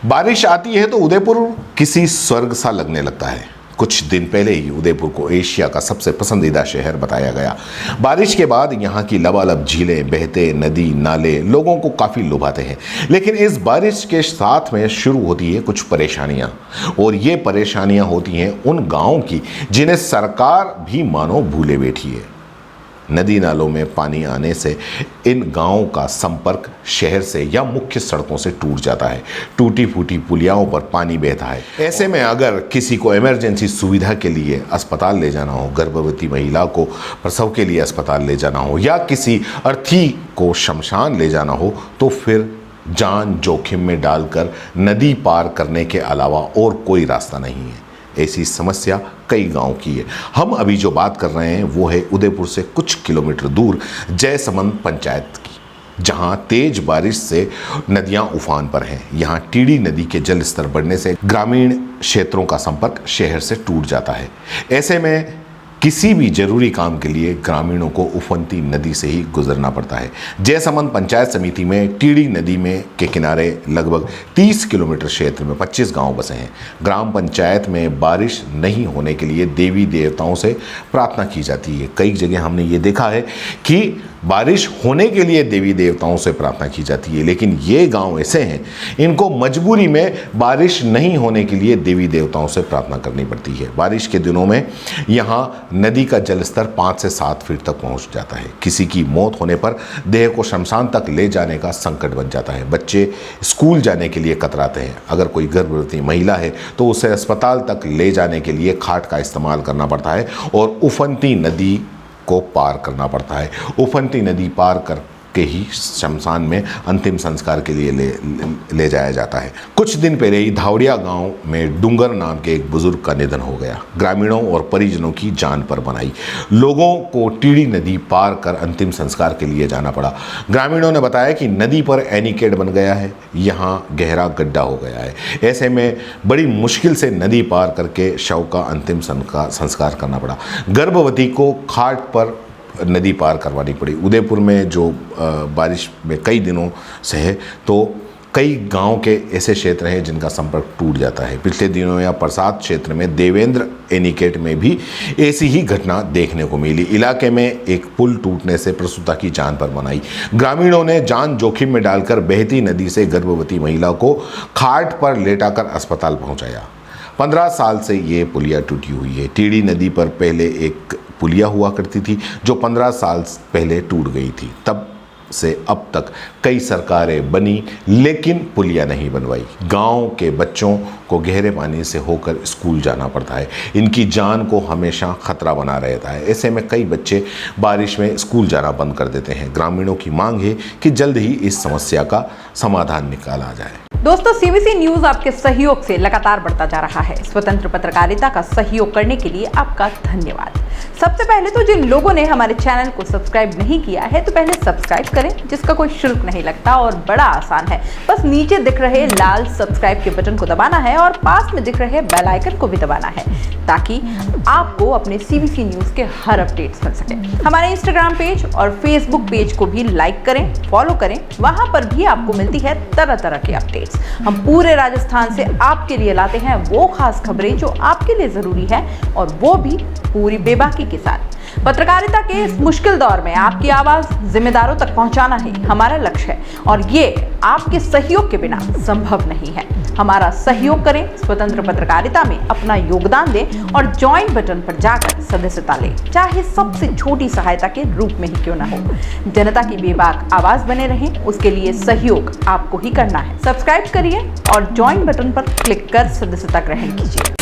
बारिश आती है तो उदयपुर किसी स्वर्ग सा लगने लगता है। कुछ दिन पहले ही उदयपुर को एशिया का सबसे पसंदीदा शहर बताया गया। बारिश के बाद यहाँ की लबालब झीलें, बहते नदी नाले लोगों को काफ़ी लुभाते हैं। लेकिन इस बारिश के साथ में शुरू होती है कुछ परेशानियाँ, और ये परेशानियाँ होती हैं उन गाँव की जिन्हें सरकार भी मानो भूले बैठी है। नदी नालों में पानी आने से इन गांवों का संपर्क शहर से या मुख्य सड़कों से टूट जाता है। टूटी फूटी पुलियाओं पर पानी बहता है। ऐसे में अगर किसी को इमरजेंसी सुविधा के लिए अस्पताल ले जाना हो, गर्भवती महिला को प्रसव के लिए अस्पताल ले जाना हो, या किसी अर्थी को शमशान ले जाना हो, तो फिर जान जोखिम में डालकर नदी पार करने के अलावा और कोई रास्ता नहीं है। ऐसी समस्या कई गांव की है। हम अभी जो बात कर रहे हैं वो है उदयपुर से कुछ किलोमीटर दूर जयसमंद पंचायत की, जहां तेज बारिश से नदियां उफान पर हैं। यहां टीड़ी नदी के जल स्तर बढ़ने से ग्रामीण क्षेत्रों का संपर्क शहर से टूट जाता है। ऐसे में किसी भी जरूरी काम के लिए ग्रामीणों को उफनती नदी से ही गुजरना पड़ता है। जयसमंद पंचायत समिति में टीड़ी नदी में के किनारे लगभग 30 किलोमीटर क्षेत्र में 25 गांव बसे हैं। ग्राम पंचायत में बारिश नहीं होने के लिए देवी देवताओं से प्रार्थना की जाती है। कई जगह हमने ये देखा है कि बारिश होने के लिए देवी देवताओं से प्रार्थना की जाती है, लेकिन ये गांव ऐसे हैं इनको मजबूरी में बारिश नहीं होने के लिए देवी देवताओं से प्रार्थना करनी पड़ती है। बारिश के दिनों में यहाँ नदी का जलस्तर 5 से 7 फीट तक पहुँच जाता है। किसी की मौत होने पर देह को शमशान तक ले जाने का संकट बन जाता है। बच्चे स्कूल जाने के लिए कतराते हैं। अगर कोई गर्भवती महिला है तो उसे अस्पताल तक ले जाने के लिए खाट का इस्तेमाल करना पड़ता है और उफनती नदी को पार करना पड़ता है। उफनती नदी पार करके ही शमशान में अंतिम संस्कार के लिए ले जाया जाता है। कुछ दिन पहले ही धावड़िया गांव में डूंगर नाम के एक बुजुर्ग का निधन हो गया। ग्रामीणों और परिजनों की जान पर बनाई। लोगों को टीड़ी नदी पार कर अंतिम संस्कार के लिए जाना पड़ा। ग्रामीणों ने बताया कि नदी पर एनीकेट बन गया है, यहाँ गहरा गड्ढा हो गया है। ऐसे में बड़ी मुश्किल से नदी पार करके शव का अंतिम संस्कार करना पड़ा। गर्भवती को खाट पर नदी पार करवानी पड़ी। उदयपुर में जो बारिश में कई दिनों से है, तो कई गांव के ऐसे क्षेत्र हैं जिनका संपर्क टूट जाता है। पिछले दिनों या प्रसाद क्षेत्र में देवेंद्र एनीकेट में भी ऐसी ही घटना देखने को मिली। इलाके में एक पुल टूटने से प्रसूता की जान पर बनाई। ग्रामीणों ने जान जोखिम में डालकर बहती नदी से गर्भवती महिला को खाट पर लेटाकर अस्पताल पहुंचाया। 15 साल से ये पुलिया टूटी हुई है। टीड़ी नदी पर पहले एक पुलिया हुआ करती थी जो 15 साल पहले टूट गई थी। तब से अब तक कई सरकारें बनी, लेकिन पुलिया नहीं बनवाई। गांव के बच्चों को गहरे पानी से होकर स्कूल जाना पड़ता है। इनकी जान को हमेशा खतरा बना रहता है। ऐसे में कई बच्चे बारिश में स्कूल जाना बंद कर देते हैं। ग्रामीणों की मांग है कि जल्द ही इस समस्या का समाधान निकाला जाए। दोस्तों, सीबीसी न्यूज आपके सहयोग से लगातार बढ़ता जा रहा है। स्वतंत्र पत्रकारिता का सहयोग करने के लिए आपका धन्यवाद। सबसे पहले तो जिन लोगों ने हमारे चैनल को सब्सक्राइब नहीं किया है, तो पहले सब्सक्राइब करें, जिसका कोई शुल्क नहीं लगता और बड़ा आसान है। बस नीचे दिख रहे लाल सब्सक्राइब के बटन को दबाना है और पास में दिख रहे बेल आइकन को भी दबाना है, ताकि आपको अपने सीबीसी न्यूज के हर अपडेट्स मिल सके। हमारे इंस्टाग्राम पेज और फेसबुक पेज को भी लाइक करें, फॉलो करें। वहां पर भी आपको मिलती है तरह तरह के अपडेट्स। हम पूरे राजस्थान से आपके लिए लाते हैं वो खास खबरें जो आपके लिए जरूरी है, और वो भी पूरी बेबाकी के साथ। पत्रकारिता के इस मुश्किल दौर में आपकी आवाज जिम्मेदारों तक पहुंचाना ही हमारा लक्ष्य है, और ये आपके सहयोग के बिना संभव नहीं है। हमारा सहयोग करें, स्वतंत्र पत्रकारिता में अपना योगदान दें और ज्वाइन बटन पर जाकर सदस्यता लें, चाहे सबसे छोटी सहायता के रूप में ही क्यों ना हो। जनता की बेबाक आवाज बने रहें, उसके लिए सहयोग आपको ही करना है। सब्सक्राइब करिए और ज्वाइन बटन पर क्लिक कर सदस्यता ग्रहण कीजिए।